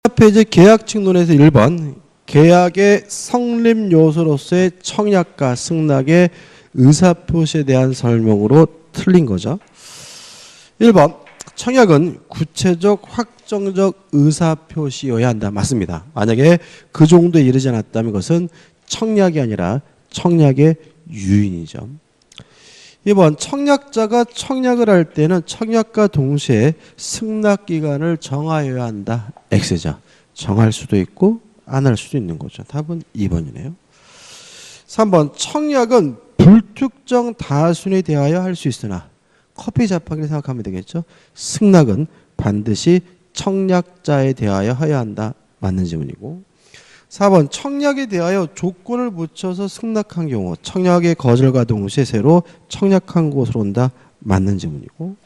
페이지 계약 측론에서 1번 계약의 성립 요소로서의 청약과 승낙의 의사표시에 대한 설명으로 틀린 거죠. 1번 청약은 구체적 확정적 의사표시여야 한다. 맞습니다. 만약에 그 정도에 이르지 않았다면 그것은 청약이 아니라 청약의 유인이죠. 2번 청약자가 청약을 할 때는 청약과 동시에 승낙기간을 정하여야 한다. X죠. 정할 수도 있고 안 할 수도 있는 거죠. 답은 2번이네요. 3번 청약은 불특정 다수에 대하여 할 수 있으나 커피 자판기를 생각하면 되겠죠. 승낙은 반드시 청약자에 대하여 해야 한다. 맞는 질문이고 4번 청약에 대하여 조건을 붙여서 승낙한 경우 청약의 거절과 동시에 새로 청약한 곳으로 온다. 맞는 질문이고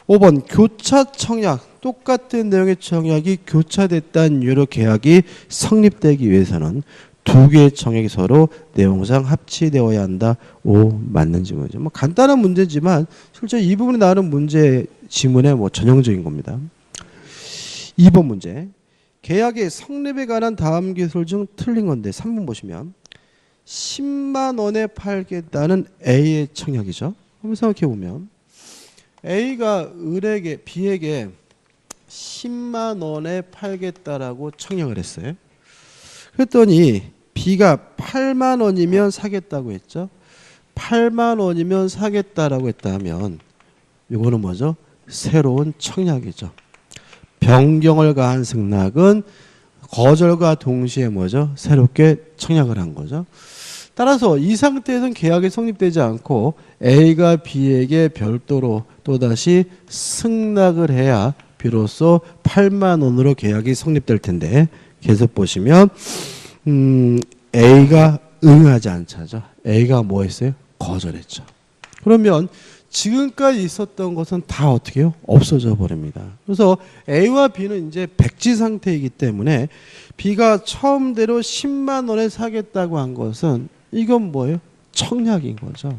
5번 교차 청약 똑같은 내용의 청약이 교차됐다는 이유로 계약이 성립되기 위해서는 두 개의 청약이 서로 내용상 합치되어야 한다. 5 맞는 질문이죠. 뭐 간단한 문제지만 실제 이 부분에 나오는 문제 지문의 전형적인 겁니다. 2번 문제 계약의 성립에 관한 다음 기술 중 틀린 건데 3번 보시면 10만 원에 팔겠다는 A의 청약이죠. 한번 생각해 보면 A가 을에게 B에게 10만 원에 팔겠다라고 청약을 했어요. 그랬더니 B가 8만 원이면 사겠다고 했죠. 8만 원이면 사겠다라고 했다면 이거는 뭐죠? 새로운 청약이죠. 변경을 가한 승낙은 거절과 동시에 뭐죠? 새롭게 청약을 한 거죠. 따라서 이 상태에서는 계약이 성립되지 않고 A가 B에게 별도로 또다시 승낙을 해야 비로소 8만 원으로 계약이 성립될 텐데 계속 보시면 A가 응하지 않자죠. A가 뭐 했어요? 거절했죠. 그러면 지금까지 있었던 것은 다 어떻게 해요? 없어져 버립니다. 그래서 A와 B는 이제 백지 상태이기 때문에 B가 처음대로 10만 원에 사겠다고 한 것은 이건 뭐예요? 청약인 거죠.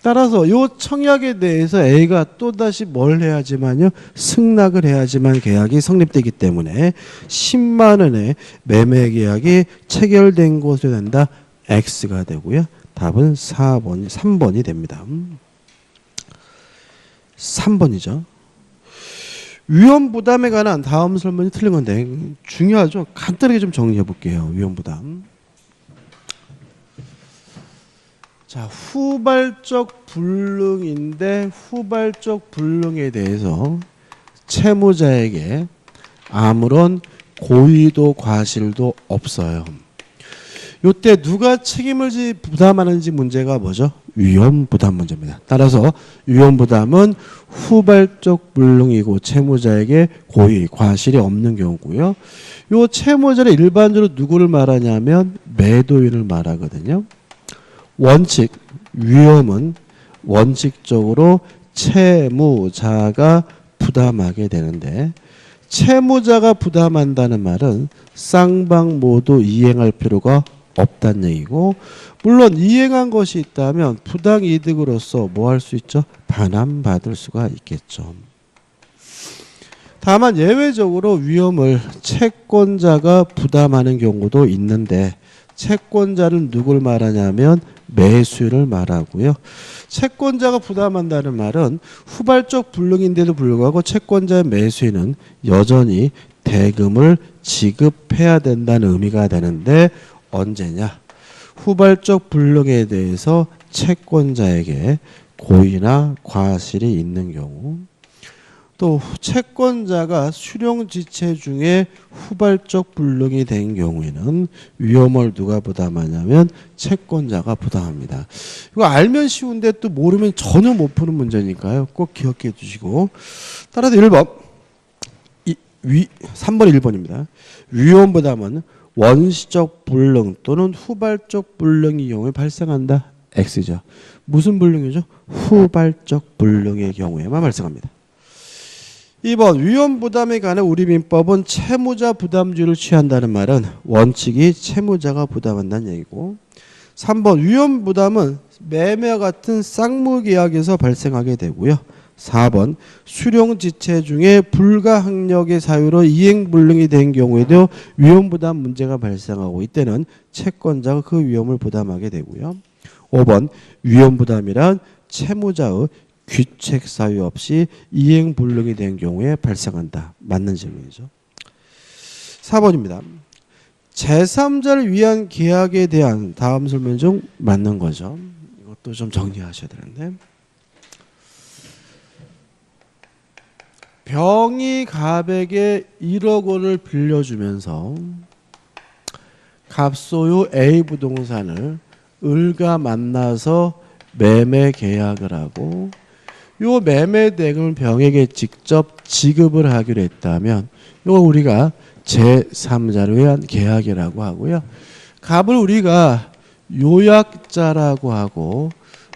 따라서 이 청약에 대해서 A가 또다시 뭘 해야지만요? 승낙을 해야지만 계약이 성립되기 때문에 10만 원의 매매 계약이 체결된 것으로 된다. X가 되고요. 답은 3번이 됩니다. 3번이죠. 위험 부담에 관한 다음 설명이 틀린 건데 중요하죠. 간단하게 좀 정리해 볼게요. 위험 부담. 자, 후발적 불능인데 후발적 불능에 대해서 채무자에게 아무런 고의도 과실도 없어요. 이때 누가 책임을 부담하는지 문제가 뭐죠? 위험 부담 문제입니다. 따라서 위험 부담은 후발적 불능이고 채무자에게 고의, 과실이 없는 경우고요. 이 채무자를 일반적으로 누구를 말하냐면 매도인을 말하거든요. 원칙, 위험은 원칙적으로 채무자가 부담하게 되는데 채무자가 부담한다는 말은 쌍방 모두 이행할 필요가 없다는 얘기고 물론 이행한 것이 있다면 부당이득으로서 뭐 할 수 있죠? 반환받을 수가 있겠죠. 다만 예외적으로 위험을 채권자가 부담하는 경우도 있는데 채권자는 누굴 말하냐면 매수인을 말하고요. 채권자가 부담한다는 말은 후발적 불능인데도 불구하고 채권자의 매수인은 여전히 대금을 지급해야 된다는 의미가 되는데 언제냐? 후발적 불능에 대해서 채권자에게 고의나 과실이 있는 경우 또 채권자가 수령지체 중에 후발적 불능이 된 경우에는 위험을 누가 부담하냐면 채권자가 부담합니다. 이거 알면 쉬운데 또 모르면 전혀 못 푸는 문제니까요. 꼭 기억해 주시고 따라서 1번 3번 1번입니다. 위험 부담은 원시적 불능 또는 후발적 불능의 경우에 발생한다. X죠. 무슨 불능이죠? 후발적 불능의 경우에만 발생합니다. 2번 위험 부담에 관한 우리 민법은 채무자 부담주의를 취한다는 말은 원칙이 채무자가 부담한다는 얘기고 3번 위험 부담은 매매와 같은 쌍무 계약에서 발생하게 되고요. 4번 수령지체 중에 불가항력의 사유로 이행불능이 된 경우에도 위험부담 문제가 발생하고 이때는 채권자가 그 위험을 부담하게 되고요. 5번 위험부담이란 채무자의 귀책 사유 없이 이행불능이 된 경우에 발생한다. 맞는 질문이죠. 4번입니다. 제3자를 위한 계약에 대한 다음 설명 중 맞는 거죠. 이것도 좀 정리하셔야 되는데 병이 갑에게 1억 원을 빌려주면서 갑소유 A 부동산을 을과 만나서 매매 계약을 하고 요 매매 대금을 병에게 직접 지급을 하기로 했다면 이거 우리가 제3자를 위한 계약이라고 하고요. 갑을 우리가 요약자라고 하고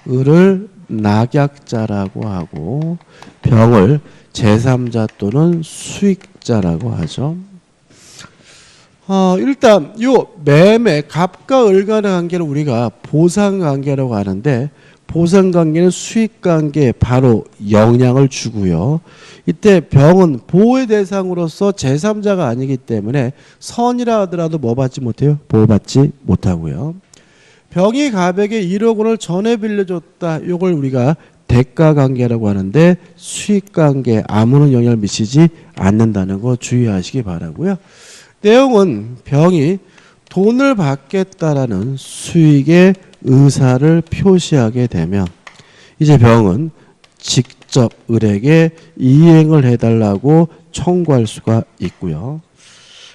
을을 낙약자라고 하고 병을 제3자 또는 수익자라고 하죠. 일단 요 매매 갑과 을 간의 관계를 우리가 보상관계라고 하는데 보상관계는 수익관계에 바로 영향을 주고요. 이때 병은 보호의 대상으로서 제3자가 아니기 때문에 선이라 하더라도 뭐 받지 못해요? 보호받지 못하고요. 병이 갑에게 1억 원을 전에 빌려줬다. 이걸 우리가 대가관계라고 하는데 수익관계에 아무런 영향을 미치지 않는다는 거 주의하시기 바라고요. 내용은 병이 돈을 받겠다라는 수익의 의사를 표시하게 되면 이제 병은 직접 을에게 이행을 해달라고 청구할 수가 있고요.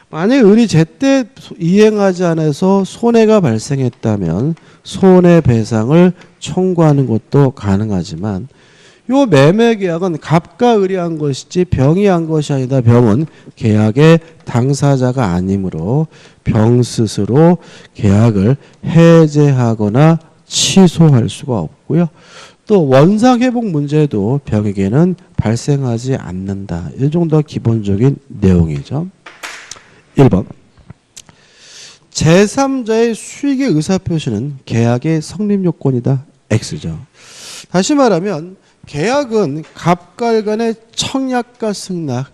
만약에 을이 제때 이행하지 않아서 손해가 발생했다면 손해배상을 청구하는 것도 가능하지만 요 매매 계약은 갑과 을이 한 것이지 병이 한 것이 아니다. 병은 계약의 당사자가 아니므로 병 스스로 계약을 해제하거나 취소할 수가 없고요. 또 원상회복 문제도 병에게는 발생하지 않는다. 이 정도가 기본적인 내용이죠. 1번 제3자의 수익의 의사표시는 계약의 성립요건이다. X죠. 다시 말하면 계약은 갑과 을 간의 청약과 승낙,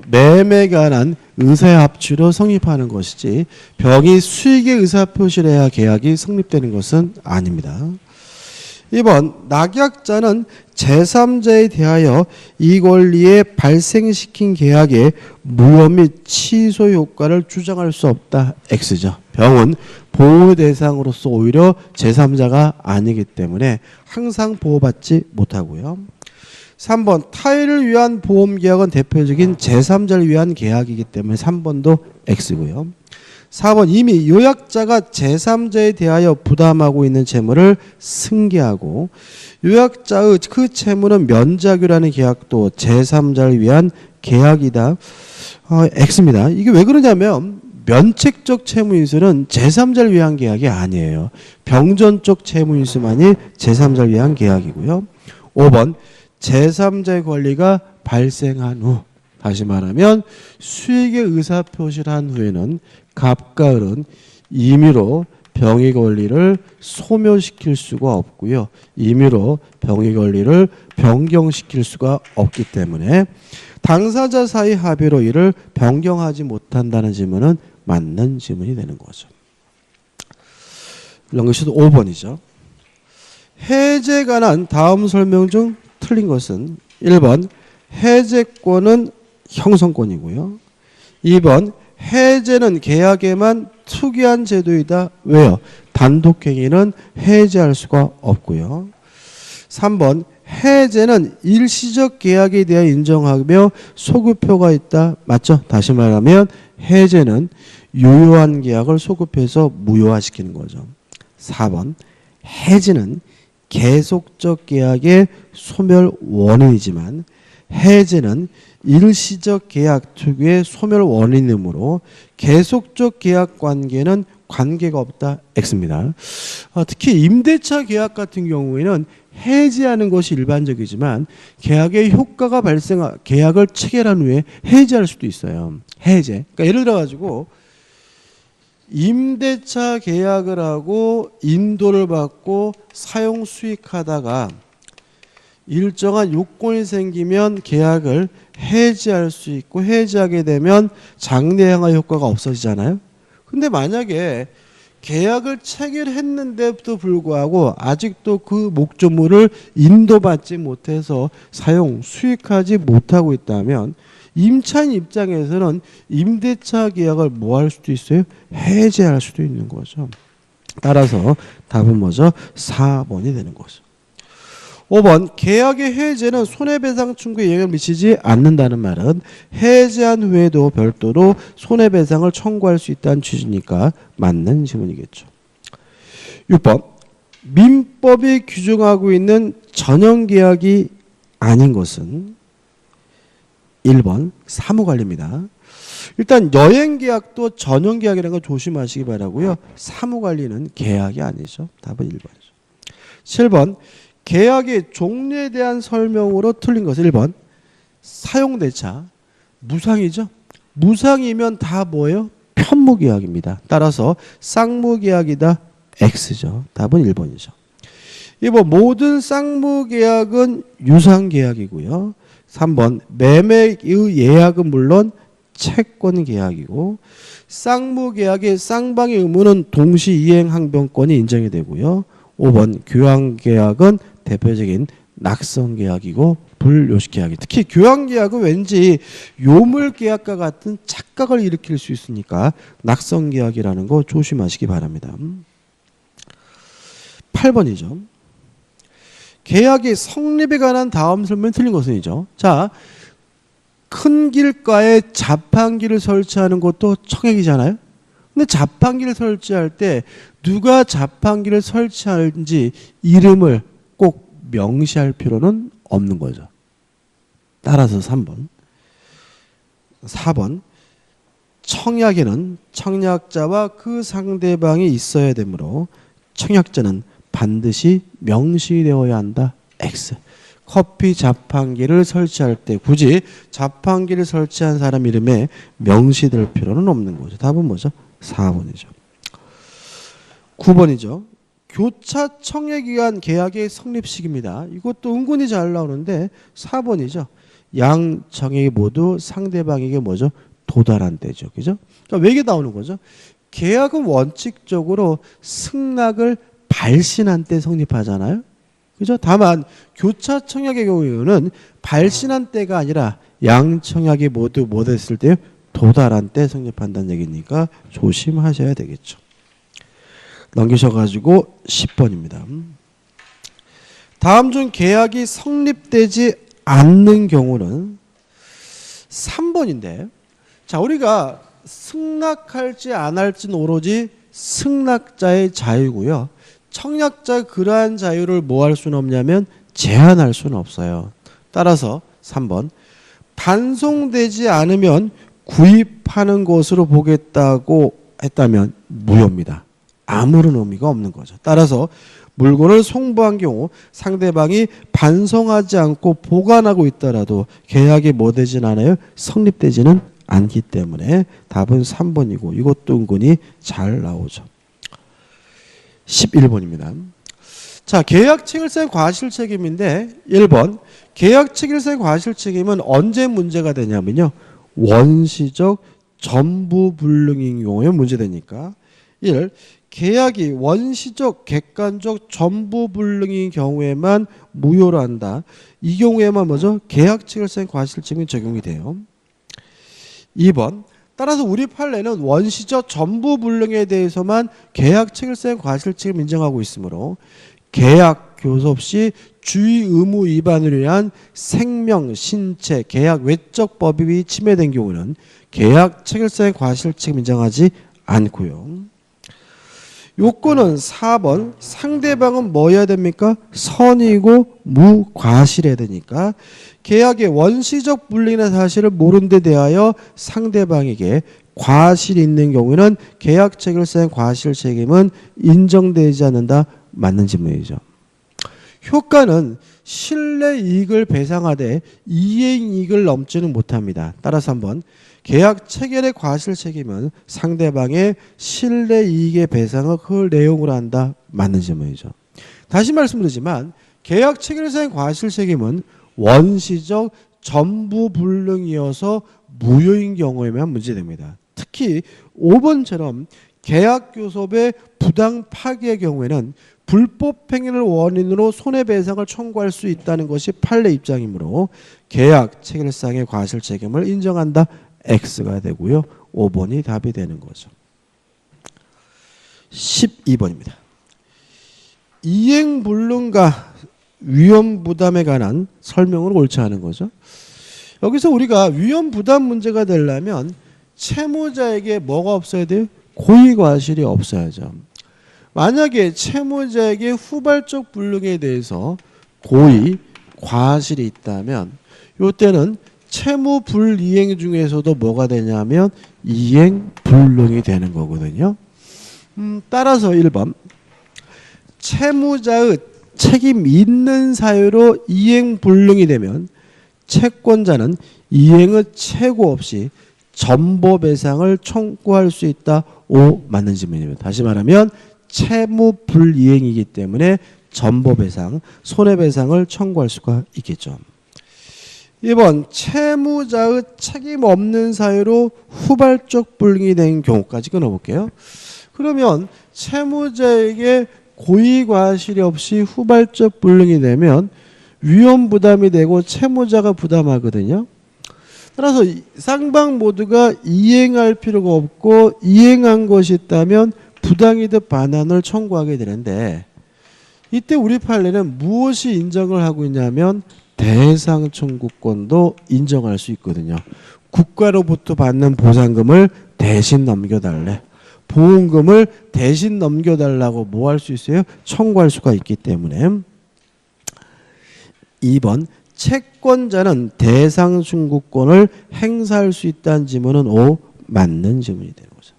매매에 관한 의사의 합치로 성립하는 것이지 병이 수익의 의사표시를 해야 계약이 성립되는 것은 아닙니다. 2번 낙약자는 제3자에 대하여 이 권리에 발생시킨 계약의 무효 및 취소 효과를 주장할 수 없다. X죠. 병은 보호 대상으로서 오히려 제3자가 아니기 때문에 항상 보호받지 못하고요. 3번 타인을 위한 보험계약은 대표적인 제3자를 위한 계약이기 때문에 3번도 X고요. 4번 이미 요약자가 제3자에 대하여 부담하고 있는 채무를 승계하고 요약자의 그 채무는 면제하기라는 계약도 제3자를 위한 계약이다. X입니다. 이게 왜 그러냐면 면책적 채무인수는 제3자를 위한 계약이 아니에요. 병전적 채무인수만이 제3자를 위한 계약이고요. 5번 제3자의 권리가 발생한 후 다시 말하면 수익의 의사표시를 한 후에는 갑과 을은 임의로 병의 권리를 소멸시킬 수가 없고요. 임의로 병의 권리를 변경시킬 수가 없기 때문에 당사자 사이 합의로 이를 변경하지 못한다는 질문은 맞는 질문이 되는 거죠. 이런 것이 5번이죠. 해제에 관한 다음 설명 중 틀린 것은 1번 해제권은 형성권이고요. 2번 해제는 계약에만 특이한 제도이다. 왜요? 단독행위는 해제할 수가 없고요. 3번 해제는 일시적 계약에 대해 인정하며 소급표가 있다. 맞죠? 다시 말하면 해제는 유효한 계약을 소급해서 무효화시키는 거죠. 4번 해지는 계속적 계약의 소멸 원인이지만 해제는 일시적 계약 특유의 소멸 원인이므로 계속적 계약 관계는 관계가 없다. X입니다. 특히 임대차 계약 같은 경우에는 해지하는 것이 일반적이지만 계약의 효과가 계약을 체결한 후에 해지할 수도 있어요. 해제. 그러니까 예를 들어 가지고 임대차 계약을 하고 인도를 받고 사용 수익하다가 일정한 요건이 생기면 계약을 해지할 수 있고 해지하게 되면 장래행하 효과가 없어지잖아요. 근데 만약에 계약을 체결했는데도 불구하고 아직도 그 목조물을 인도받지 못해서 사용, 수익하지 못하고 있다면 임차인 입장에서는 임대차 계약을 뭐 할 수도 있어요? 해지할 수도 있는 거죠. 따라서 답은 뭐죠? 4번이 되는 거죠. 5번 계약의 해제는 손해배상 청구에 영향을 미치지 않는다는 말은 해제한 후에도 별도로 손해배상을 청구할 수 있다는 취지니까 맞는 질문이겠죠. 6번 민법이 규정하고 있는 전형계약이 아닌 것은 1번 사무관리입니다. 일단 여행계약도 전형계약이라는 거 조심하시기 바라고요. 사무관리는 계약이 아니죠. 답은 1번이죠. 7번 계약의 종류에 대한 설명으로 틀린 것은 1번 사용대차 무상이죠. 무상이면 다 뭐예요? 편무계약입니다. 따라서 쌍무계약이다 X죠. 답은 1번이죠. 2번 모든 쌍무계약은 유상계약이고요. 3번 매매의 예약은 물론 채권계약이고 쌍무계약의 쌍방의 의무는 동시이행항변권이 인정이 되고요. 5번 교환계약은 대표적인 낙선계약이고 불요식계약이 특히 교환계약은 왠지 요물계약과 같은 착각을 일으킬 수 있으니까 낙선계약이라는 거 조심하시기 바랍니다. 8번이죠. 계약의 성립에 관한 다음 설명이 틀린 것은이죠. 자, 큰 길가에 자판기를 설치하는 것도 청약이잖아요. 근데 자판기를 설치할 때 누가 자판기를 설치하는지 이름을 꼭 명시할 필요는 없는 거죠. 따라서 3번. 4번. 청약에는 청약자와 그 상대방이 있어야 되므로 청약자는 반드시 명시되어야 한다. X. 커피 자판기를 설치할 때 굳이 자판기를 설치한 사람 이름에 명시될 필요는 없는 거죠. 답은 뭐죠? 4번이죠. 9번이죠. 교차 청약에 의한 계약의 성립식입니다. 이것도 은근히 잘 나오는데 4번이죠. 양 청약이 모두 상대방에게 뭐죠? 도달한 때죠. 그죠? 그러니까 왜 이게 나오는 거죠? 계약은 원칙적으로 승낙을 발신한 때 성립하잖아요. 그죠? 다만 교차 청약의 경우에는 발신한 때가 아니라 양 청약이 모두 뭐 됐을 때 도달한 때 성립한다는 얘기니까 조심하셔야 되겠죠. 넘기셔가지고 10번입니다. 다음 중 계약이 성립되지 않는 경우는 3번인데 자 우리가 승낙할지 안 할지는 오로지 승낙자의 자유고요. 청약자 그러한 자유를 뭐 할 수는 없냐면 제한할 수는 없어요. 따라서 3번 반송되지 않으면 구입하는 것으로 보겠다고 했다면 무효입니다. 아무런 의미가 없는 거죠. 따라서 물건을 송부한 경우 상대방이 반송하지 않고 보관하고 있더라도 계약이 뭐 되진 않아요? 성립되지는 않기 때문에 답은 3번이고 이것도 은근히 잘 나오죠. 11번입니다. 자, 계약 체결세 과실 책임인데 1번 계약 체결세 과실 책임은 언제 문제가 되냐면요. 원시적 전부 불능인 경우에 문제되니까 1. 계약이 원시적 객관적 전부 불능인 경우에만 무효로 한다. 이 경우에만 뭐죠? 계약 체결세 과실 책임이 적용이 돼요. 2번 따라서 우리 판례는 원시적 전부 불능에 대해서만 계약 체결세 과실 책임 인정하고 있으므로 계약 교섭 시 주의 의무 위반으로 인한 생명, 신체, 계약 외적 법익이 침해된 경우는 계약 체결세 과실 책임 인정하지 않고요. 요건은 4번 상대방은 뭐 해야 됩니까? 선이고 무과실해야 되니까 계약의 원시적 불능의 사실을 모른 데 대하여 상대방에게 과실이 있는 경우에는 계약 체결세 과실 책임은 인정되지 않는다. 맞는 질문이죠. 효과는 실내 이익을 배상하되 이행 이익을 넘지는 못합니다. 따라서 한번 계약 체결의 과실 책임은 상대방의 실내 이익의 배상을 그 내용으로 한다. 맞는 질문이죠. 다시 말씀드리지만 계약 체결상의 과실 책임은 원시적 전부 불능이어서 무효인 경우에만 문제됩니다. 특히 5번처럼 계약 교섭의 부당 파기의 경우에는 불법 행위를 원인으로 손해배상을 청구할 수 있다는 것이 판례 입장이므로 계약 체결상의 과실 책임을 인정한다. X가 되고요. 5번이 답이 되는 거죠. 12번입니다. 이행불능과 위험부담에 관한 설명을 옳지 않은 거죠. 여기서 우리가 위험부담 문제가 되려면 채무자에게 뭐가 없어야 돼요? 고의과실이 없어야죠. 만약에 채무자에게 후발적 불능에 대해서 고의과실이 있다면 이때는 채무 불이행 중에서도 뭐가 되냐면 이행불능이 되는 거거든요. 따라서 1번 채무자의 책임 있는 사유로 이행불능이 되면 채권자는 이행의 최고 없이 전보배상을 청구할 수 있다. 5 맞는 질문입니다. 다시 말하면 채무 불이행이기 때문에 전보배상, 손해배상을 청구할 수가 있겠죠. 2번 채무자의 책임 없는 사유로 후발적 불능이 된 경우까지 끊어볼게요. 그러면 채무자에게 고의과실이 없이 후발적 불능이 되면 위험부담이 되고 채무자가 부담하거든요. 따라서 쌍방 모두가 이행할 필요가 없고 이행한 것이 있다면 부당이득 반환을 청구하게 되는데 이때 우리 판례는 무엇이 인정을 하고 있냐면 대상 청구권도 인정할 수 있거든요. 국가로부터 받는 보상금을 대신 넘겨달래. 보험금을 대신 넘겨달라고 뭐 할 수 있어요? 청구할 수가 있기 때문에 2번 채권자는 대상 청구권을 행사할 수 있다는 지문은 5 맞는 지문이 되는 거죠.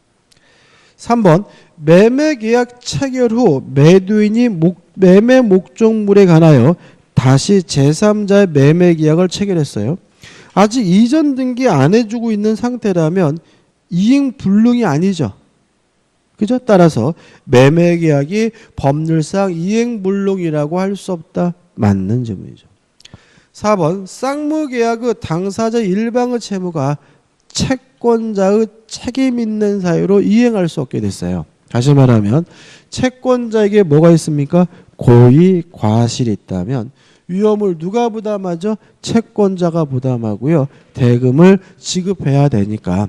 3번 매매계약 체결 후 매도인이 매매 목적물에 관하여 다시 제3자의 매매계약을 체결했어요. 아직 이전 등기 안 해주고 있는 상태라면 이행불능이 아니죠. 그죠? 따라서 매매계약이 법률상 이행불능이라고 할 수 없다. 맞는 질문이죠. 4번 쌍무계약의 당사자 일방의 채무가 채권자의 책임 있는 사유로 이행할 수 없게 됐어요. 다시 말하면 채권자에게 뭐가 있습니까? 고의 과실이 있다면 위험을 누가 부담하죠? 채권자가 부담하고요. 대금을 지급해야 되니까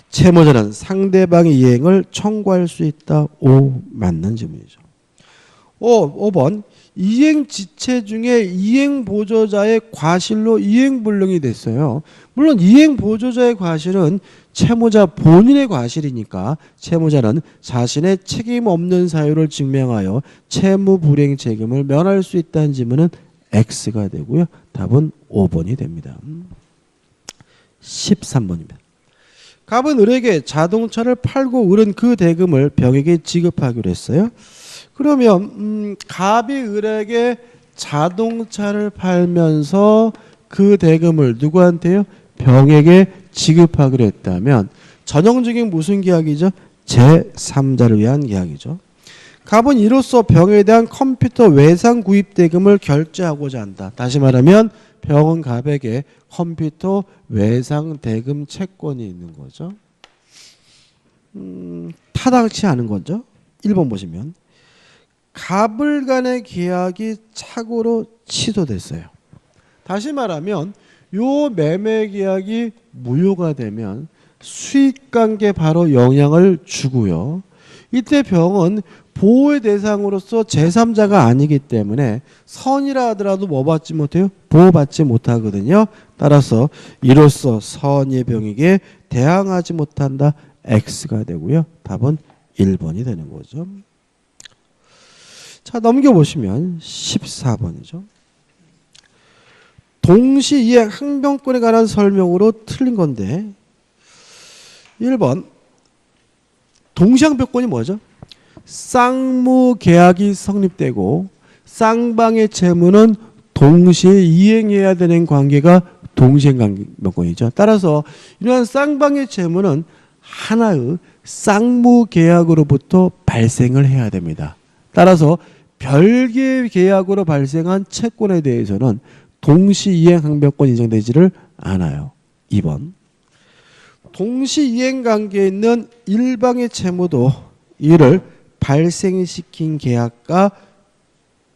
채무자는 상대방의 이행을 청구할 수 있다. 5 맞는 질문이죠. 5번 이행지체 중에 이행보조자의 과실로 이행불능이 됐어요. 물론 이행보조자의 과실은 채무자 본인의 과실이니까 채무자는 자신의 책임 없는 사유를 증명하여 채무불이행 책임을 면할 수 있다는 질문은 X가 되고요. 답은 5번이 됩니다. 13번입니다. 갑은 을에게 자동차를 팔고 을은 그 대금을 병에게 지급하기로 했어요. 그러면 갑이 을에게 자동차를 팔면서 그 대금을 누구한테요? 병에게 지급하기로 했다면 전형적인 무슨 계약이죠? 제3자를 위한 계약이죠. 갑은 이로써 병에 대한 컴퓨터 외상 구입 대금을 결제하고자 한다. 다시 말하면 병은 갑에게 컴퓨터 외상 대금 채권이 있는 거죠. 타당치 않은 거죠. 1번 보시면 갑을 간의 계약이 착오로 취소됐어요. 다시 말하면 요 매매 계약이 무효가 되면 수익관계 바로 영향을 주고요. 이때 병은 보호의 대상으로서 제3자가 아니기 때문에 선이라 하더라도 뭐 받지 못해요? 보호받지 못하거든요. 따라서 이로써 선의 병에게 대항하지 못한다. X가 되고요. 답은 1번이 되는 거죠. 넘겨보시면 14번이죠. 동시이행 항변권에 관한 설명으로 틀린 건데 1번 동시항변권이 뭐죠? 쌍무계약이 성립되고 쌍방의 채무는 동시에 이행해야 되는 관계가 동시행변권이죠. 따라서 이러한 쌍방의 채무는 하나의 쌍무계약으로부터 발생을 해야 됩니다. 따라서 별개의 계약으로 발생한 채권에 대해서는 동시이행 항변권 인정되지를 않아요. 2번. 동시이행 관계에 있는 일방의 채무도 이를 발생시킨 계약과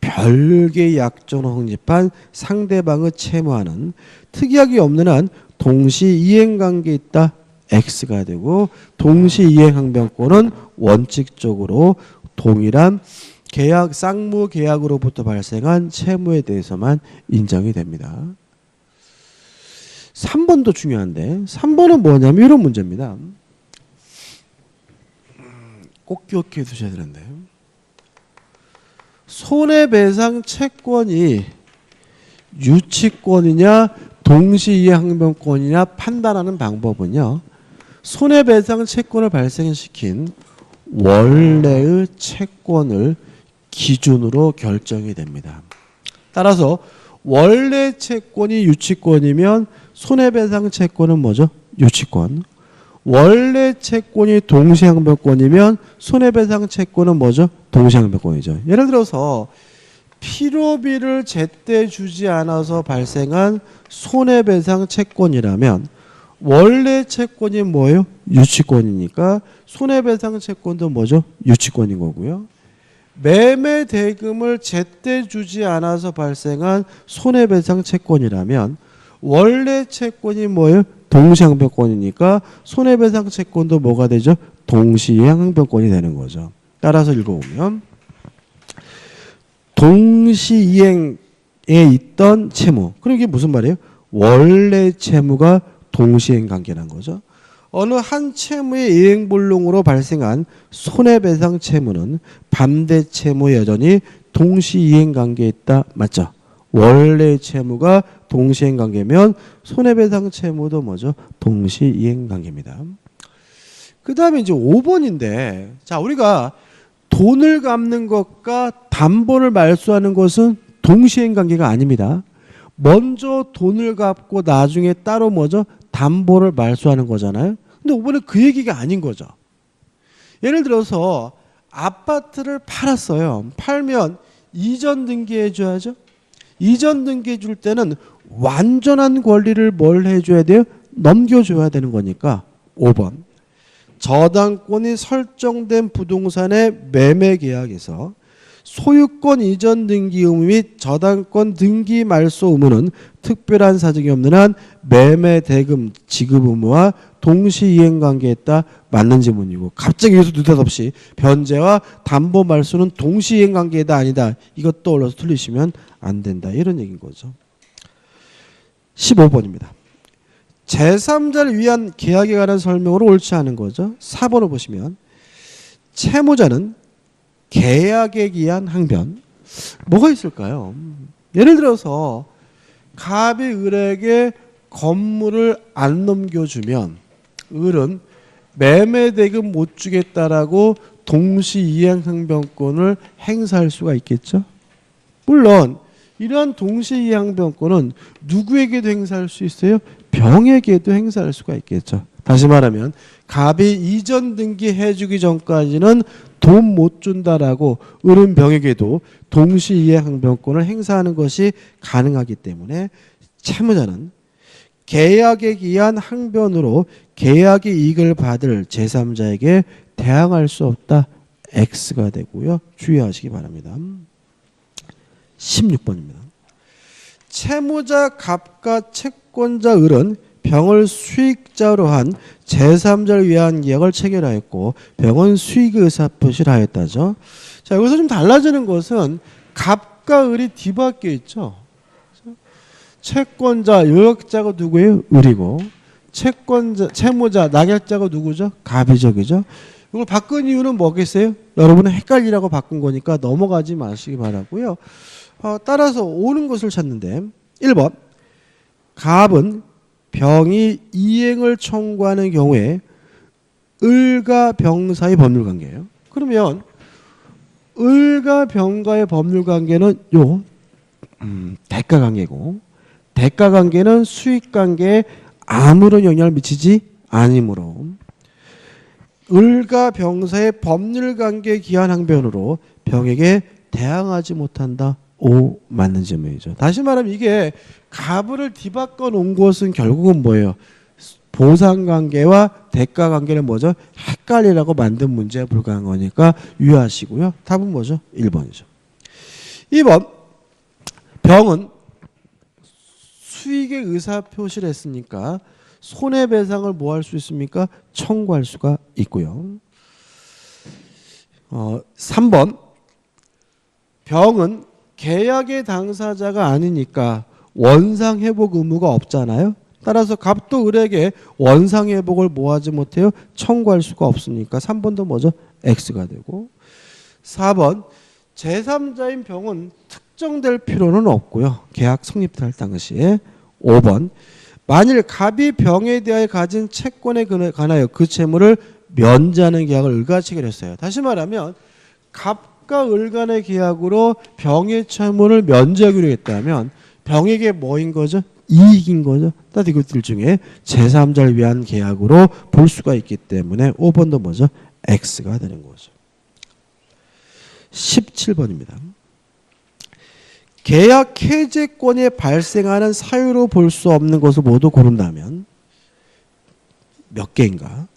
별개의 약정으로 확립한 상대방의 채무와는 특이하게 없는 한 동시이행 관계에 있다. X가 되고 동시이행 항변권은 원칙적으로 동일한 계약, 쌍무 계약으로부터 발생한 채무에 대해서만 인정이 됩니다. 3번도 중요한데 3번은 뭐냐면 이런 문제입니다. 꼭 기억해 두셔야 되는데 손해배상 채권이 유치권이냐 동시이행 항변권이냐 판단하는 방법은요. 손해배상 채권을 발생시킨 원래의 채권을 기준으로 결정이 됩니다. 따라서 원래 채권이 유치권이면 손해배상 채권은 뭐죠? 유치권. 원래 채권이 동시항변권이면 손해배상 채권은 뭐죠? 동시항변권이죠. 예를 들어서 필요비를 제때 주지 않아서 발생한 손해배상 채권이라면 원래 채권이 뭐예요? 유치권이니까 손해배상 채권도 뭐죠? 유치권인 거고요. 매매 대금을 제때 주지 않아서 발생한 손해배상 채권이라면 원래 채권이 뭐예요? 동시항변권이니까 손해배상 채권도 뭐가 되죠? 동시항변권이 되는 거죠. 따라서 읽어보면 동시이행에 있던 채무. 그럼 이게 무슨 말이에요? 원래 채무가 동시이행 관계란 거죠. 어느 한 채무의 이행불능으로 발생한 손해배상 채무는 반대 채무에 여전히 동시이행 관계에 있다. 맞죠? 원래 채무가 동시이행 관계면 손해배상 채무도 뭐죠? 동시이행 관계입니다. 그 다음에 이제 5번인데 자 우리가 돈을 갚는 것과 담보를 말소하는 것은 동시이행 관계가 아닙니다. 먼저 돈을 갚고 나중에 따로 뭐죠? 담보를 말소하는 거잖아요. 근데 이번에 그 얘기가 아닌 거죠. 예를 들어서 아파트를 팔았어요. 팔면 이전 등기해 줘야죠. 이전 등기해 줄 때는 완전한 권리를 뭘 해줘야 돼요? 넘겨줘야 되는 거니까 5번. 저당권이 설정된 부동산의 매매 계약에서 소유권 이전 등기 의무 및 저당권 등기 말소 의무는 특별한 사정이 없는 한 매매 대금 지급 의무와 동시이행 관계에 있다. 맞는 지문이고 갑자기 여기서 느닷없이 변제와 담보 말소는 동시이행 관계다 아니다. 이것 떠올려서 틀리시면 안 된다. 이런 얘기인 거죠. 15번입니다. 제3자를 위한 계약에 관한 설명으로 옳지 않은 거죠. 4번을 보시면 채무자는 계약에 기한 항변. 뭐가 있을까요? 예를 들어서 갑이 을에게 건물을 안 넘겨주면 을은 매매대금 못 주겠다라고 동시이행 항변권을 행사할 수가 있겠죠. 물론 이러한 동시이행 항변권은 누구에게도 행사할 수 있어요? 병에게도 행사할 수가 있겠죠. 다시 말하면 갑이 이전 등기해주기 전까지는 돈 못 준다라고 을은 병에게도 동시이행 항변권을 행사하는 것이 가능하기 때문에 채무자는 계약에 기한 항변으로 계약의 이익을 받을 제3자에게 대항할 수 없다. X가 되고요. 주의하시기 바랍니다. 16번입니다. 채무자 갑과 채권자 을은 병을 수익자로 한 제3자를 위한 계약을 체결하였고 병은 수익 의사표시를 하였다죠. 자, 여기서 좀 달라지는 것은 갑과 을이 뒤바뀌어 있죠. 채권자, 요역자가 누구예요? 을이고 채권자, 채무자, 낙약자가 누구죠? 갑이죠. 그죠? 이걸 바꾼 이유는 뭐겠어요? 여러분은 헷갈리라고 바꾼 거니까 넘어가지 마시기 바라고요. 따라서 옳은 것을 찾는데 1번 갑은 병이 이행을 청구하는 경우에 을과 병 사이 법률관계예요. 그러면 을과 병과의 법률관계는 대가관계고 대가관계는 수익관계에 아무런 영향을 미치지 않으므로 을과 병 사이의 법률관계 기한 항변으로 병에게 대항하지 못한다. O 맞는 질문이죠. 다시 말하면 이게 가부를 뒤바꿔 놓은 것은 결국은 뭐예요? 보상관계와 대가관계를 뭐죠? 헷갈리라고 만든 문제에 불과한 거니까 유의하시고요. 답은 뭐죠? 1번이죠. 2번 병은 수익의 의사표시를 했으니까 손해배상을 뭐 할 수 있습니까? 청구할 수가 있고요. 3번 병은 계약의 당사자가 아니니까 원상회복 의무가 없잖아요. 따라서 갑도 을에게 원상회복을 뭐 하지 못해요? 청구할 수가 없으니까 3번도 뭐죠? X가 되고 4번 제3자인 병은 특정될 필요는 없고요. 계약 성립할 당시에 5번 만일 갑이 병에 대하여 가진 채권에 관하여 그 채무를 면제하는 계약을 을과 체결했어요. 다시 말하면 갑과 을 간의 계약으로 병의 채무를 면제하기로 했다면 병에게 뭐인 거죠? 이익인 거죠. 따라서 이것들 중에 제3자를 위한 계약으로 볼 수가 있기 때문에 5번도 뭐죠? X가 되는 거죠. 17번입니다. 계약 해제권에 발생하는 사유로 볼 수 없는 것을 모두 고른다면 몇 개인가?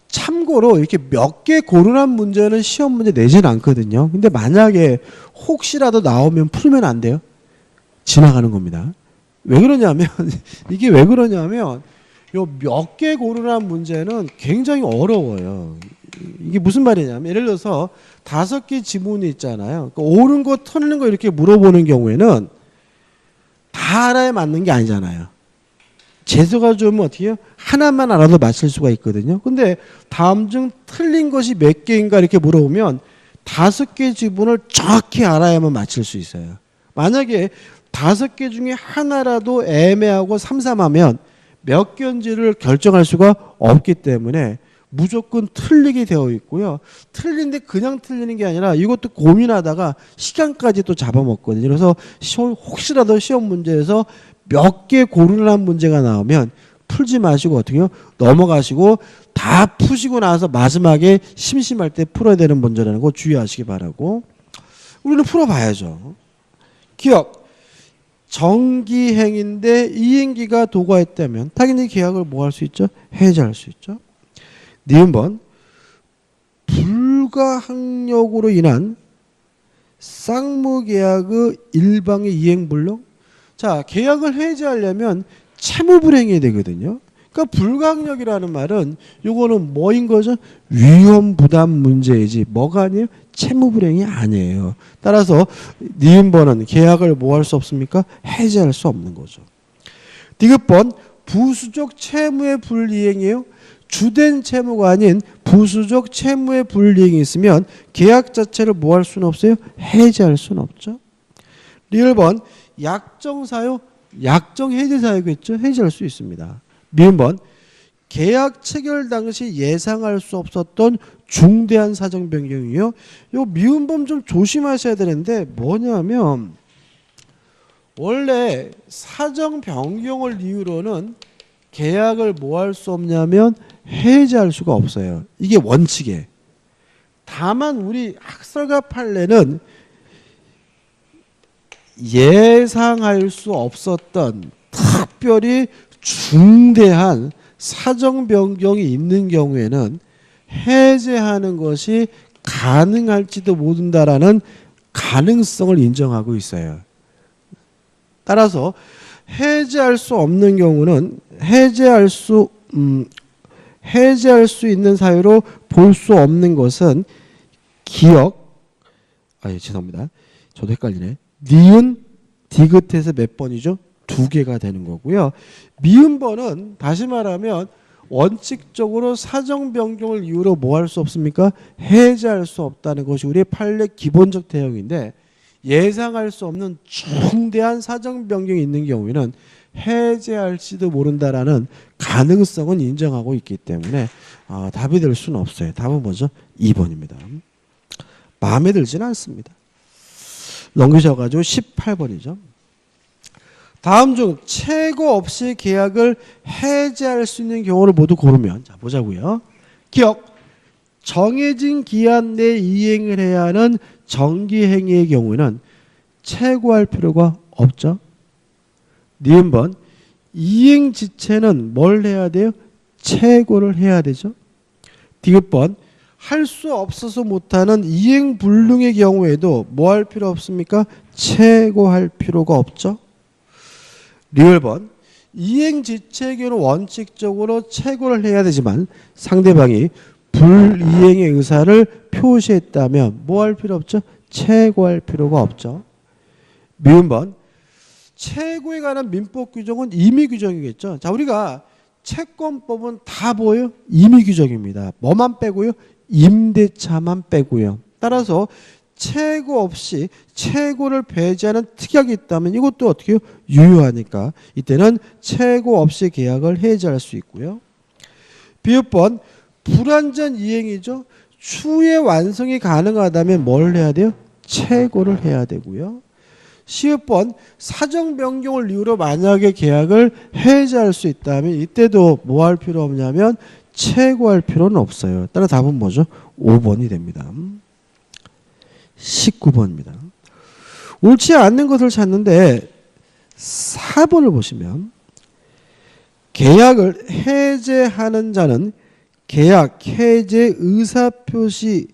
참고로 이렇게 몇 개 고르란 문제는 시험 문제 내지는 않거든요. 근데 만약에 혹시라도 나오면 풀면 안 돼요. 지나가는 겁니다. 왜 그러냐면 이게 왜 그러냐면 요 몇 개 고르란 문제는 굉장히 어려워요. 이게 무슨 말이냐면 예를 들어서 5개 지문이 있잖아요. 그러니까 옳은 거 틀린 거 이렇게 물어보는 경우에는 다 알아야 맞는 게 아니잖아요. 재수가 좀 어떻게 해요? 하나만 알아도 맞힐 수가 있거든요. 근데 다음 중 틀린 것이 몇 개인가 이렇게 물어보면 5개 지문을 정확히 알아야만 맞힐 수 있어요. 만약에 5개 중에 하나라도 애매하고 삼삼하면 몇 개인지를 결정할 수가 없기 때문에 무조건 틀리게 되어 있고요. 틀린데 그냥 틀리는 게 아니라 이것도 고민하다가 시간까지 또 잡아먹거든요. 그래서 혹시라도 시험 문제에서 몇 개 고르는 문제가 나오면 풀지 마시고 어떻게 해요? 넘어가시고 다 푸시고 나서 마지막에 심심할 때 풀어야 되는 문제라는 거 주의하시기 바라고. 우리는 풀어봐야죠. 기억. 정기행인데 이행기가 도과했다면 당연히 계약을 뭐 할 수 있죠? 해제할 수 있죠. 니은번 불가항력으로 인한 쌍무계약의 일방의 이행불능. 자, 계약을 해제하려면 채무불행이 되거든요. 그러니까 불가항력이라는 말은 요거는 뭐인 거죠? 위험부담 문제이지 뭐가 아니에요? 채무불행이 아니에요. 따라서 니은번은 계약을 뭐 할 수 없습니까? 해제할 수 없는 거죠. 디귿번 부수적 채무의 불이행이에요. 주된 채무가 아닌 부수적 채무의 불이행이 있으면 계약 자체를 뭐 할 수는 없어요? 해제할 수는 없죠. 리을번 약정사유, 약정해제사유겠죠. 해제할 수 있습니다. 미음번 계약 체결 당시 예상할 수 없었던 중대한 사정 변경이요. 요 미음번 좀 조심하셔야 되는데 뭐냐면 원래 사정 변경을 이유로는 계약을 뭐 할 수 없냐면 해제할 수가 없어요. 이게 원칙이에요. 다만 우리 학설과 판례는 예상할 수 없었던 특별히 중대한 사정 변경이 있는 경우에는 해제하는 것이 가능할지도 모른다라는 가능성을 인정하고 있어요. 따라서 해제할 수 없는 경우는 해제할 수 있는 사유로 볼 수 없는 것은 기억, 죄송합니다. 저도 헷갈리네. 니은 디귿에서 몇 번이죠? 2개가 되는 거고요. 미음번은 다시 말하면 원칙적으로 사정 변경을 이유로 뭐 할 수 없습니까? 해제할 수 없다는 것이 우리의 판례 기본적 대응인데 예상할 수 없는 중대한 사정 변경이 있는 경우에는 해제할지도 모른다라는 가능성은 인정하고 있기 때문에 답이 될 수는 없어요. 답은 뭐죠? 2번입니다. 마음에 들지는 않습니다. 넘기셔가지고 18번이죠. 다음 중 최고 없이 계약을 해제할 수 있는 경우를 모두 고르면 자 보자고요. 기억. 정해진 기한 내에 이행을 해야 하는 정기행위의 경우에는 최고할 필요가 없죠. 니은번 이행 지체는 뭘 해야 돼요? 최고를 해야 되죠. 디귿번 할 수 없어서 못하는 이행 불능의 경우에도 뭐 할 필요 없습니까? 최고할 필요가 없죠. 리을번 이행 지체의 경우는 원칙적으로 최고를 해야 되지만 상대방이 불이행의 의사를 표시했다면 뭐 할 필요 없죠? 최고할 필요가 없죠. 미음번 최고에 관한 민법 규정은 임의 규정이겠죠. 자, 우리가 채권법은 다 뭐예요? 임의 규정입니다. 뭐만 빼고요? 임대차만 빼고요. 따라서 최고 없이 최고를 배제하는 특약이 있다면 이것도 어떻게 해요? 유효하니까 이때는 최고 없이 계약을 해지할 수 있고요. 비읍번 불완전 이행이죠. 추후에 완성이 가능하다면 뭘 해야 돼요? 최고를 해야 되고요. 시읍번 사정 변경을 이유로 만약에 계약을 해지할 수 있다면 이때도 뭐 할 필요 없냐면 최고할 필요는 없어요. 따라 답은 뭐죠? 5번이 됩니다. 19번입니다. 옳지 않는 것을 찾는데 4번을 보시면 계약을 해제하는 자는 계약 해제 의사표시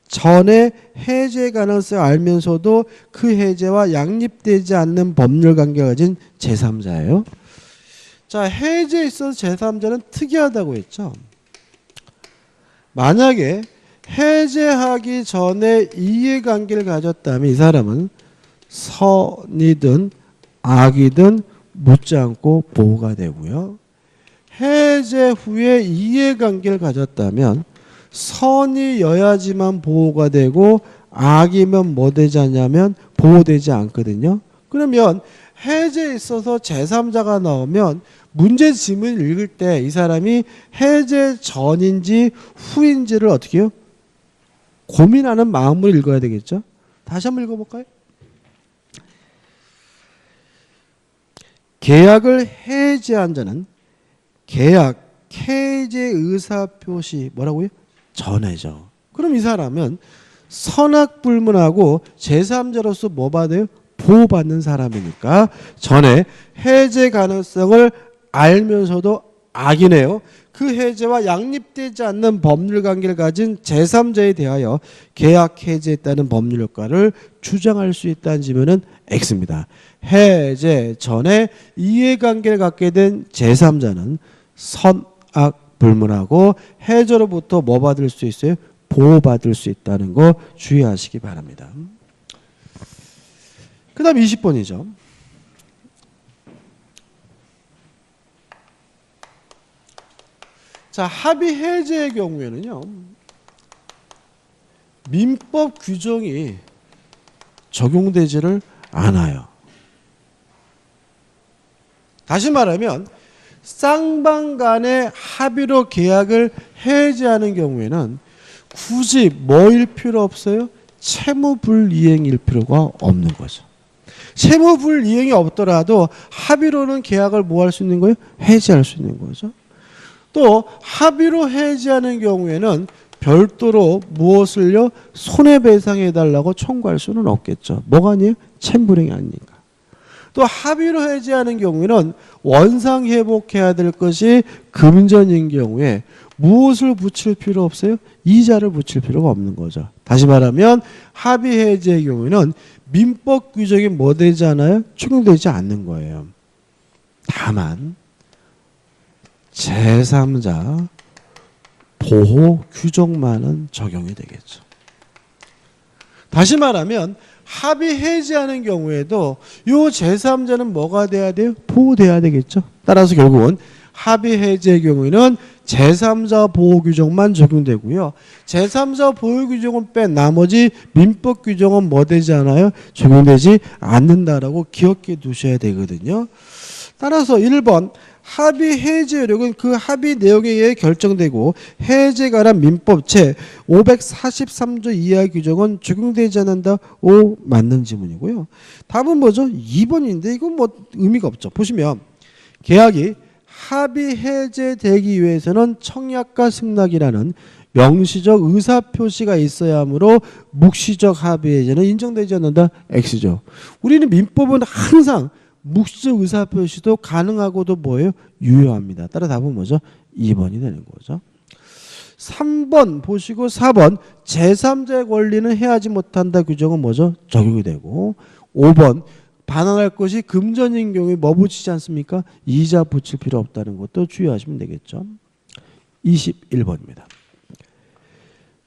전에 해제 가능성을 알면서도 그 해제와 양립되지 않는 법률 관계가 가진 제3자예요. 자, 해제에 있어서 제3자는 특이하다고 했죠. 만약에 해제하기 전에 이해관계를 가졌다면 이 사람은 선이든 악이든 묻지 않고 보호가 되고요. 해제 후에 이해관계를 가졌다면 선이여야지만 보호가 되고 악이면 뭐 되지 않냐면 보호되지 않거든요. 그러면 해제에 있어서 제3자가 나오면 문제 지문을 읽을 때 이 사람이 해제 전인지 후인지를 어떻게 해요? 고민하는 마음으로 읽어야 되겠죠. 다시 한번 읽어볼까요? 계약을 해제한 자는 계약 해제 의사표시 뭐라고요? 전해죠. 그럼 이 사람은 선악불문하고 제3자로서 뭐 받아요? 보호받는 사람이니까 전에 해제 가능성을 알면서도 악이네요. 그 해제와 양립되지 않는 법률관계를 가진 제3자에 대하여 계약 해제했다는 법률 효과를 주장할 수 있다는 지문은 X입니다. 해제 전에 이해관계를 갖게 된 제3자는 선악불문하고 해제로부터 뭐 받을 수 있어요? 보호받을 수 있다는 거 주의하시기 바랍니다. 그 다음 20번이죠. 자, 합의 해제의 경우에는요, 민법 규정이 적용되지를 않아요. 다시 말하면 쌍방 간의 합의로 계약을 해제하는 경우에는 굳이 뭐일 필요 없어요? 채무불이행일 필요가 없는 거죠. 채무불이행이 없더라도 합의로는 계약을 뭐 할 수 있는 거예요? 해제할 수 있는 거죠. 또 합의로 해지하는 경우에는 별도로 무엇을요? 손해배상해달라고 청구할 수는 없겠죠. 뭐가 아니에요? 채무불이행이 아니니까. 또 합의로 해지하는 경우에는 원상회복해야 될 것이 금전인 경우에 무엇을 붙일 필요 없어요? 이자를 붙일 필요가 없는 거죠. 다시 말하면 합의 해지의 경우에는 민법 규정이 뭐 되지 않아요? 적용되지 않는 거예요. 다만 제3자 보호 규정만은 적용이 되겠죠. 다시 말하면 합의 해지하는 경우에도 이 제3자는 뭐가 돼야 돼요? 보호돼야 되겠죠. 따라서 결국은 합의 해지의 경우에는 제3자 보호 규정만 적용되고요. 제3자 보호 규정을 뺀 나머지 민법 규정은 뭐 되지 않아요? 적용되지 않는다라고 기억해 두셔야 되거든요. 따라서 1번 합의 해제 효력은 그 합의 내용에 의해 결정되고 해제에 관한 민법 제 543조 이하 규정은 적용되지 않는다. 오, 맞는 지문이고요. 답은 뭐죠? 2번인데 이건 뭐 의미가 없죠. 보시면 계약이 합의 해제되기 위해서는 청약과 승낙이라는 명시적 의사표시가 있어야 하므로 묵시적 합의 해제는 인정되지 않는다. X죠. 우리는 민법은 항상 묵시적 의사표시도 가능하고도 뭐예요? 유효합니다. 따라 답은 뭐죠? 2번이 되는 거죠. 3번 보시고 4번 제3자의 권리는 해하지 못한다 규정은 뭐죠? 적용이 되고 5번 반환할 것이 금전인 경우에 뭐 붙이지 않습니까? 이자 붙일 필요 없다는 것도 주의하시면 되겠죠. 21번입니다.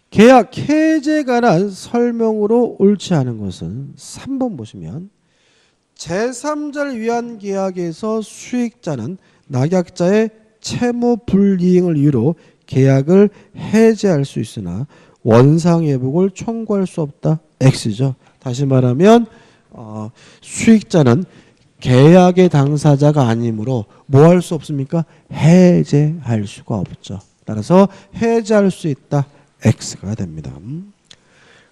계약 해제에 관한 설명으로 옳지 않은 것은 3번 보시면 제3자를 위한 계약에서 수익자는 낙약자의 채무 불이행을 이유로 계약을 해제할 수 있으나 원상회복을 청구할 수 없다. X죠. 다시 말하면 수익자는 계약의 당사자가 아니므로 뭐 할 수 없습니까? 해제할 수가 없죠. 따라서 해제할 수 있다. X가 됩니다.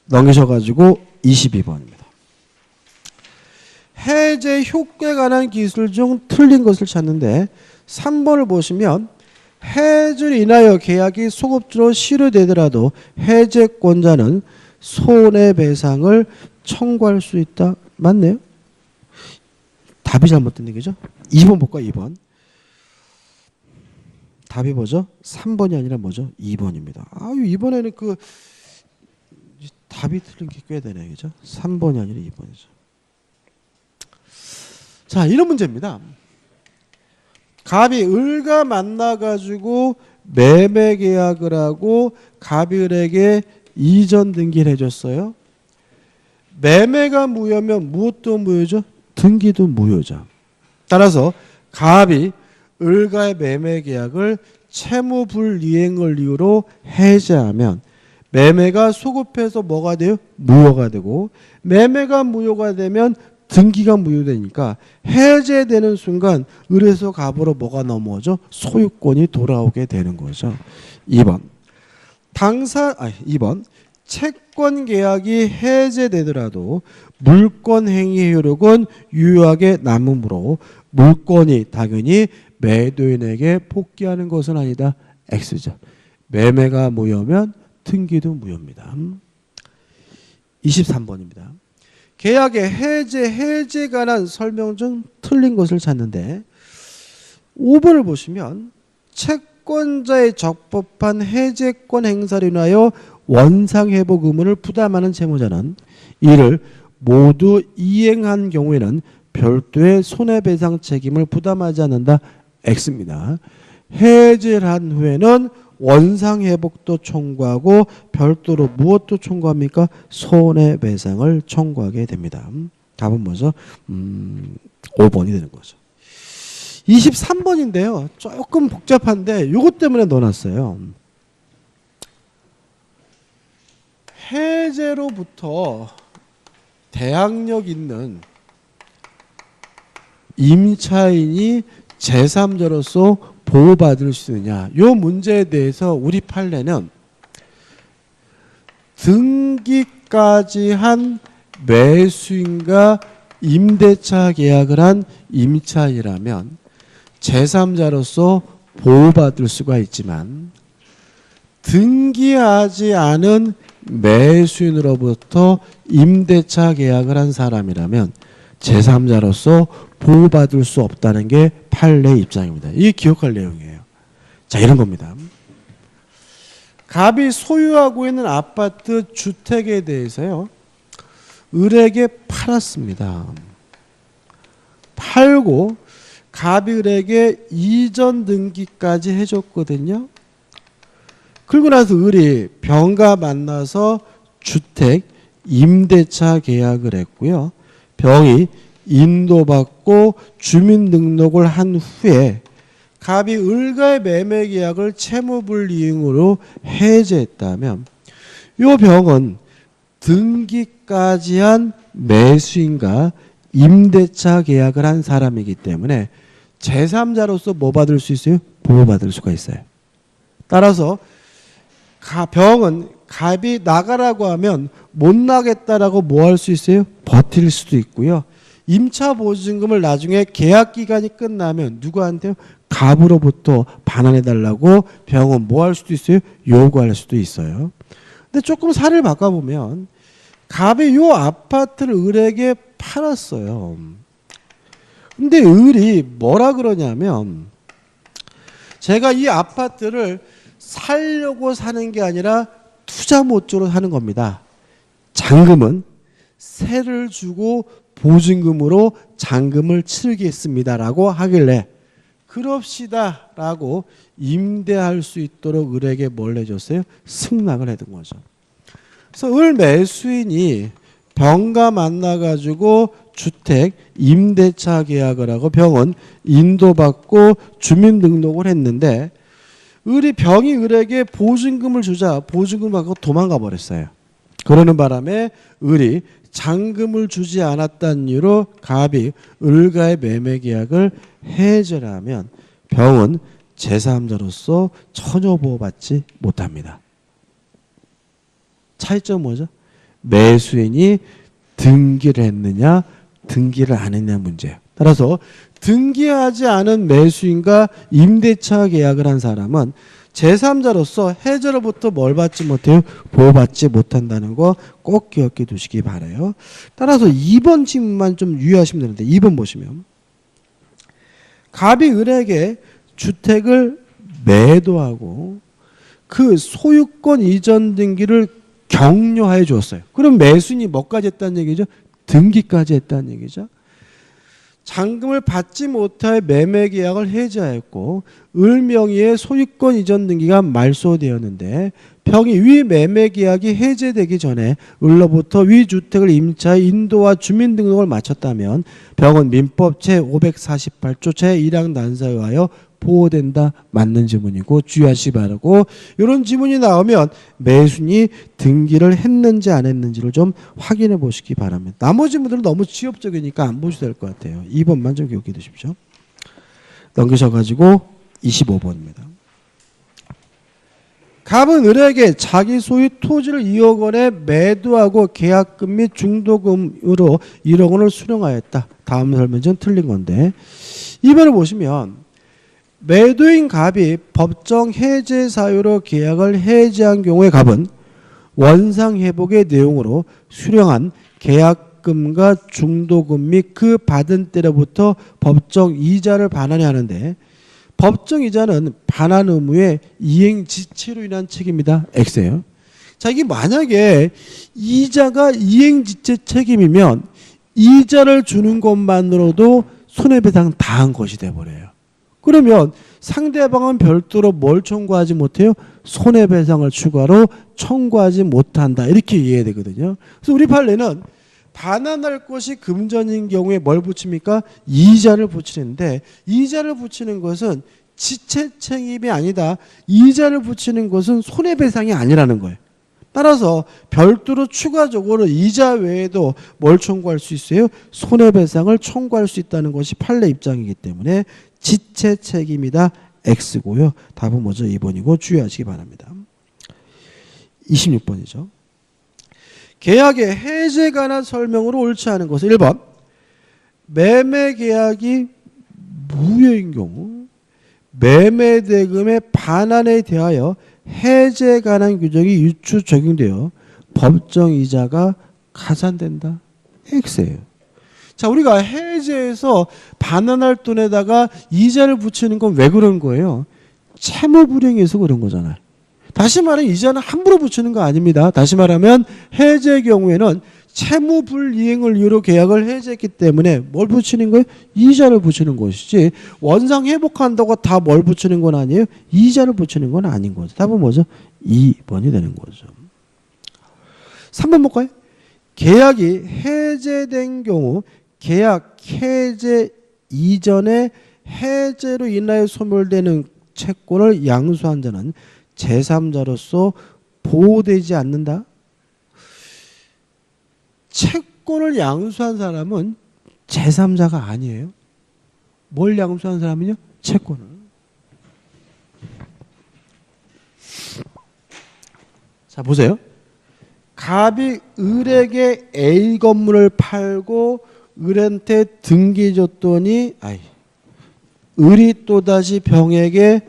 넘기셔가지고 22번입니다. 해제 효과에 관한 기술 중 틀린 것을 찾는데 3번을 보시면 해지로 인하여 계약이 소급주로 실효되더라도 해제권자는 손해배상을 청구할 수 있다. 맞네요? 답이 잘못된 얘기죠? 2번 볼까? 2번. 답이 뭐죠? 3번이 아니라 뭐죠? 2번입니다. 이번에는 그 답이 틀린 게 꽤 되네. 그죠? 3번이 아니라 2번이죠. 자, 이런 문제입니다. 갑이 을과 만나가지고 매매 계약을 하고 갑이 을에게 이전 등기를 해줬어요. 매매가 무효면 무엇도 무효죠? 등기도 무효죠. 따라서 갑이 을과의 매매 계약을 채무 불이행을 이유로 해제하면 매매가 소급해서 뭐가 돼요? 무효가 되고 매매가 무효가 되면 등기가 무효되니까 해제되는 순간 을에서 갑으로 뭐가 넘어오죠? 소유권이 돌아오게 되는 거죠. 2번. 2번. 채권 계약이 해제되더라도 물권 행위 효력은 유효하게 남으므로 물권이 당연히 매도인에게 복귀하는 것은 아니다. X죠. 매매가 무효면 등기도 무효입니다. 23번입니다. 계약의 해제에 관한 설명 중 틀린 것을 찾는데 5번을 보시면 채권자의 적법한 해제권 행사로 인하여 원상회복 의무를 부담하는 채무자는 이를 모두 이행한 경우에는 별도의 손해배상 책임을 부담하지 않는다. X입니다. 해제를 한 후에는 원상회복도 청구하고 별도로 무엇도 청구합니까? 손해배상을 청구하게 됩니다. 답은 뭐죠? 5번이 되는 거죠. 23번인데요. 조금 복잡한데 이것 때문에 넣어놨어요. 해제로부터 대항력 있는 임차인이 제3자로서 보호받을 수 있느냐. 이 문제에 대해서 우리 판례는 등기까지 한 매수인과 임대차 계약을 한 임차인이라면 제3자로서 보호받을 수가 있지만 등기하지 않은 매수인으로부터 임대차 계약을 한 사람이라면 제3자로서 보호받을 수 없다는 게 판례 입장입니다. 이게 기억할 내용이에요. 자, 이런 겁니다. 갑이 소유하고 있는 아파트 주택에 대해서요. 을에게 팔았습니다. 팔고 갑이 을에게 이전 등기까지 해줬거든요. 그리고 나서 을이 병과 만나서 주택 임대차 계약을 했고요. 병이 인도받고 주민등록을 한 후에 갑이 을과의 매매 계약을 채무불이행으로 해제했다면 이 병은 등기까지 한 매수인과 임대차 계약을 한 사람이기 때문에 제3자로서 뭐 받을 수 있어요? 보호받을 수가 있어요. 따라서 병은 갑이 나가라고 하면 못 나겠다라고 뭐 할 수 있어요? 버틸 수도 있고요. 임차 보증금을 나중에 계약 기간이 끝나면 누구한테요? 갑으로부터 반환해달라고 병은 뭐 할 수도 있어요? 요구할 수도 있어요. 근데 조금 살을 바꿔보면 갑이 요 아파트를 을에게 팔았어요. 근데 을이 뭐라 그러냐면 제가 이 아파트를 살려고 사는 게 아니라 투자 목적으로 사는 겁니다. 잔금은 세를 주고 보증금으로 잔금을 치르겠습니다라고 하길래 그럽시다라고 임대할 수 있도록 을에게 뭘 해줬어요? 승낙을 해둔 거죠. 그래서 을 매수인이 병과 만나가지고 주택 임대차 계약을 하고 병은 인도받고 주민등록을 했는데 을이 병이 을에게 보증금을 주자 보증금을 받고 도망가 버렸어요. 그러는 바람에 을이 잔금을 주지 않았다는 이유로 갑이 을과의 매매 계약을 해제하면 병은 제3자로서 전혀 보호받지 못합니다. 차이점은 뭐죠? 매수인이 등기를 했느냐 등기를 안 했냐 문제예요. 따라서 등기하지 않은 매수인과 임대차 계약을 한 사람은 제3자로서 해제로부터 뭘 받지 못해요? 보호받지 못한다는 거 꼭 기억해 두시기 바라요. 따라서 2번 질문만 좀 유의하시면 되는데 2번 보시면 갑이 을에게 주택을 매도하고 그 소유권 이전 등기를 격려해 주었어요. 그럼 매수인이 뭐까지 했다는 얘기죠? 등기까지 했다는 얘기죠. 잔금을 받지 못할 매매 계약을 해제하였고 을 명의의 소유권 이전 등기가 말소되었는데 병이 위 매매 계약이 해제되기 전에 을로부터 위 주택을 임차해 인도와 주민등록을 마쳤다면 병은 민법 제548조 제1항 난사에 의하여 보호된다. 맞는 지문이고 주의하시기 바라고 이런 지문이 나오면 매수인이 등기를 했는지 안 했는지를 좀 확인해 보시기 바랍니다. 나머지 분들은 너무 지엽적이니까 안 보셔도 될 것 같아요. 2번만 좀 기억해 두십시오. 넘기셔가지고 25번입니다. 갑은 을에게 자기 소유 토지를 2억 원에 매도하고 계약금 및 중도금으로 1억 원을 수령하였다. 다음 설명은 틀린 건데 2번을 보시면 매도인 갑이 법정 해제 사유로 계약을 해제한 경우에 갑은 원상회복의 내용으로 수령한 계약금과 중도금 및 그 받은 때로부터 법정 이자를 반환해야 하는데 법정 이자는 반환 의무의 이행 지체로 인한 책임이다. X예요. 자, 이게 만약에 이자가 이행 지체 책임이면 이자를 주는 것만으로도 손해배상 다 한 것이 돼버려요. 그러면 상대방은 별도로 뭘 청구하지 못해요? 손해배상을 추가로 청구하지 못한다. 이렇게 이해해야 되거든요. 그래서 우리 판례는 반환할 것이 금전인 경우에 뭘 붙입니까? 이자를 붙이는데 이자를 붙이는 것은 지체 책임이 아니다. 이자를 붙이는 것은 손해배상이 아니라는 거예요. 따라서 별도로 추가적으로 이자 외에도 뭘 청구할 수 있어요? 손해배상을 청구할 수 있다는 것이 판례 입장이기 때문에 지체 책임이다. X고요. 답은 뭐죠? 2번이고 주의하시기 바랍니다. 26번이죠. 계약의 해제에 관한 설명으로 옳지 않은 것은 1번 매매 계약이 무효인 경우 매매 대금의 반환에 대하여 해제에 관한 규정이 유추 적용되어 법정 이자가 가산된다. X예요. 자, 우리가 해제해서 반환할 돈에다가 이자를 붙이는 건 왜 그런 거예요? 채무 불이행해서 그런 거잖아요. 다시 말하면 이자는 함부로 붙이는 거 아닙니다. 다시 말하면 해제의 경우에는 채무 불이행을 이유로 계약을 해제했기 때문에 뭘 붙이는 거예요? 이자를 붙이는 것이지 원상 회복한다고 다 뭘 붙이는 건 아니에요? 이자를 붙이는 건 아닌 거죠. 답은 뭐죠? 2번이 되는 거죠. 3번 볼까요? 계약이 해제된 경우 계약 해제 이전에 해제로 인하여 소멸되는 채권을 양수한 자는 제3자로서 보호되지 않는다. 채권을 양수한 사람은 제3자가 아니에요. 뭘 양수한 사람이냐? 채권을. 자, 보세요. 갑이 을에게 A 건물을 팔고 을한테 등기 줬더니 을이 또다시 병에게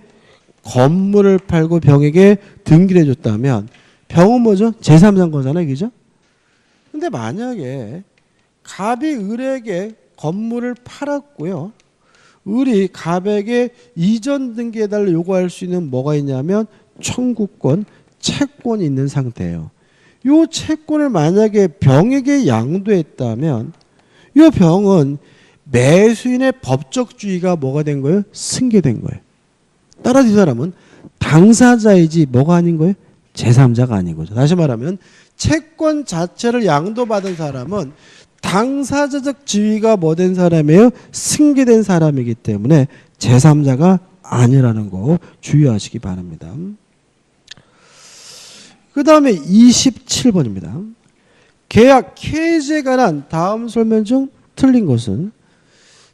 건물을 팔고 병에게 등기를 해줬다면 병은 뭐죠? 제3자인 거잖아요. 그죠? 근데 만약에 갑이 을에게 건물을 팔았고요. 을이 갑에게 이전 등기해달라 요구할 수 있는 뭐가 있냐면 청구권, 채권이 있는 상태예요. 요 채권을 만약에 병에게 양도했다면 요 병은 매수인의 법적 주의가 뭐가 된 거예요? 승계된 거예요. 따라서 이 사람은 당사자이지 뭐가 아닌 거예요? 제3자가 아닌 거죠. 다시 말하면 채권 자체를 양도받은 사람은 당사자적 지위가 뭐 된 사람이에요? 승계된 사람이기 때문에 제3자가 아니라는 거 주의하시기 바랍니다. 그 다음에 27번입니다. 계약 해지에 관한 다음 설명 중 틀린 것은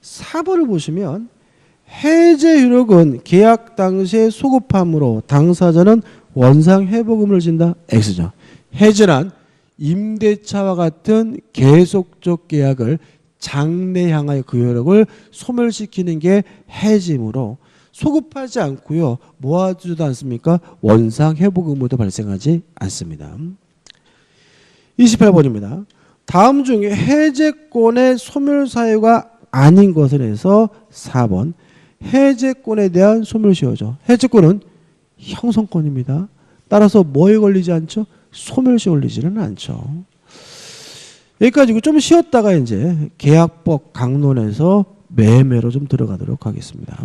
4번을 보시면 해제 효력은 계약 당시의 소급함으로 당사자는 원상 회복금을 진다. X죠. 해지란 임대차와 같은 계속적 계약을 장래 향하여 그 효력을 소멸시키는 게 해지이므로 소급하지 않고요. 모아주지도 않습니까? 원상 회복 의무도 발생하지 않습니다. 28번입니다. 다음 중에 해제권의 소멸 사유가 아닌 것을 해서 4번 해제권에 대한 소멸시효죠. 해제권은 형성권입니다. 따라서 뭐에 걸리지 않죠? 소멸시효 걸리지는 않죠. 여기까지고 좀 쉬었다가 이제 계약법 강론에서 매매로 좀 들어가도록 하겠습니다.